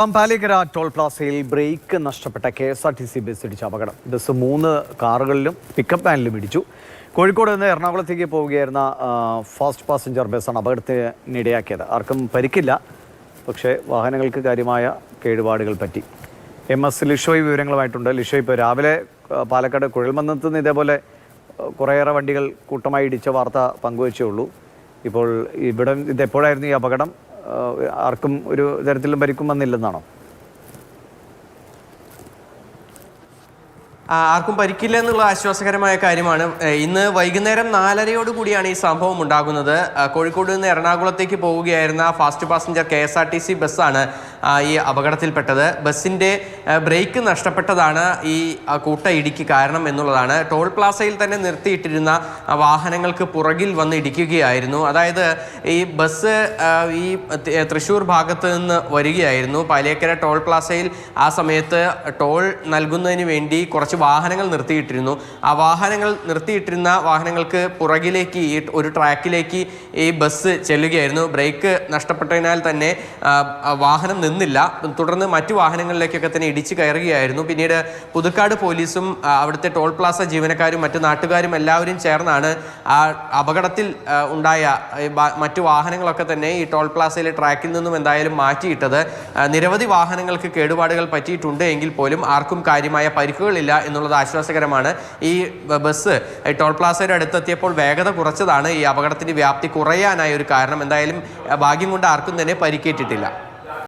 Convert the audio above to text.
Paliyekkara toll പ്ലാസയിൽ break നഷ്ടപ്പെട്ട KSRTC bus ഇടിച്ച അപകടം. ബസ് 3 കാറുകളിലും പിക്കപ്പ് വാനിലും ഇടിച്ചു. കോഴിക്കോട് നിന്ന് എറണാകുളത്തേക്ക് പോവുകയായിരുന്ന ഫാസ്റ്റ് പാസഞ്ചർ ബസ്സാണ് അപകടത്തിനിടയാക്കിയത്. ആർക്കും പരിക്കില്ല, പക്ഷേ വാഹനങ്ങൾക്ക് കാര്യമായ കേടുപാടുകൾ പറ്റി. MS ലിഷോയ് വിവരങ്ങളുമായിട്ടുണ്ട്. ലിഷോയ്, ഇപ്പോൾ രാവിലെ പാലക്കാട് കുഴൽമന്നത്ത് നിന്ന് ഇതേപോലെ കുറേയേറെ വണ്ടികൾ കൂട്ടമായി ഇടിച്ച വാർത്ത പങ്കുവച്ചേ ഉള്ളൂ. ഇപ്പോൾ ഇതെപ്പോഴായിരുന്നു ഈ അപകടം? ആർക്കും ഒരു തരത്തിലും പരിക്കും വന്നില്ലെന്നാണോ? ആർക്കും പരിക്കില്ല എന്നുള്ള ആശ്വാസകരമായ കാര്യമാണ്. ഇന്ന് വൈകുന്നേരം 4:30 കൂടിയാണ് ഈ സംഭവം ഉണ്ടാകുന്നത്. കോഴിക്കോട് നിന്ന് എറണാകുളത്തേക്ക് പോവുകയായിരുന്ന ഫാസ്റ്റ് പാസഞ്ചർ KSRTC ബസ്സാണ് ഈ അപകടത്തിൽപ്പെട്ടത്. ബസ്സിൻ്റെ ബ്രേക്ക് നഷ്ടപ്പെട്ടതാണ് ഈ കൂട്ട ഇടിക്ക് കാരണം എന്നുള്ളതാണ്. ടോൾ പ്ലാസയിൽ തന്നെ നിർത്തിയിട്ടിരുന്ന വാഹനങ്ങൾക്ക് പുറകിൽ വന്ന് ഇടിക്കുകയായിരുന്നു. അതായത് ഈ ബസ് ഈ തൃശ്ശൂർ ഭാഗത്ത് നിന്ന് വരികയായിരുന്നു. പാലിയേക്കര ടോൾ പ്ലാസയിൽ ആ സമയത്ത് ടോൾ നൽകുന്നതിന് വേണ്ടി കുറച്ച് വാഹനങ്ങൾ നിർത്തിയിട്ടിരുന്നു. ആ വാഹനങ്ങൾ നിർത്തിയിട്ടിരുന്ന വാഹനങ്ങൾക്ക് പുറകിലേക്ക് ഒരു ട്രാക്കിലേക്ക് ഈ ബസ് ചെല്ലുകയായിരുന്നു. ബ്രേക്ക് നഷ്ടപ്പെട്ടതിനാൽ തന്നെ വാഹനം നിന്നില്ല. തുടർന്ന് മറ്റു വാഹനങ്ങളിലേക്കൊക്കെ തന്നെ ഇടിച്ചു കയറുകയായിരുന്നു. പിന്നീട് പുതുക്കാട് പോലീസും അവിടുത്തെ ടോൾ പ്ലാസ ജീവനക്കാരും മറ്റു നാട്ടുകാരും എല്ലാവരും ചേർന്നാണ് ആ അപകടത്തിൽ ഉണ്ടായ മറ്റു വാഹനങ്ങളൊക്കെ തന്നെ ഈ ടോൾ പ്ലാസയിലെ ട്രാക്കിൽ നിന്നും എന്തായാലും മാറ്റിയിട്ടത്. നിരവധി വാഹനങ്ങൾക്ക് കേടുപാടുകൾ പറ്റിയിട്ടുണ്ട് എങ്കിൽ പോലും ആർക്കും കാര്യമായ പരിക്കുകളില്ല എന്നുള്ളത് ആശ്വാസകരമാണ്. ഈ ബസ് ടോൾ പ്ലാസയുടെ അടുത്തെത്തിയപ്പോൾ വേഗത കുറച്ചതാണ് ഈ അപകടത്തിന്റെ വ്യാപ്തി കുറയാനായ ഒരു കാരണം. എന്തായാലും ഭാഗ്യം കൊണ്ട് ആർക്കും തന്നെ പരിക്കേറ്റിട്ടില്ല.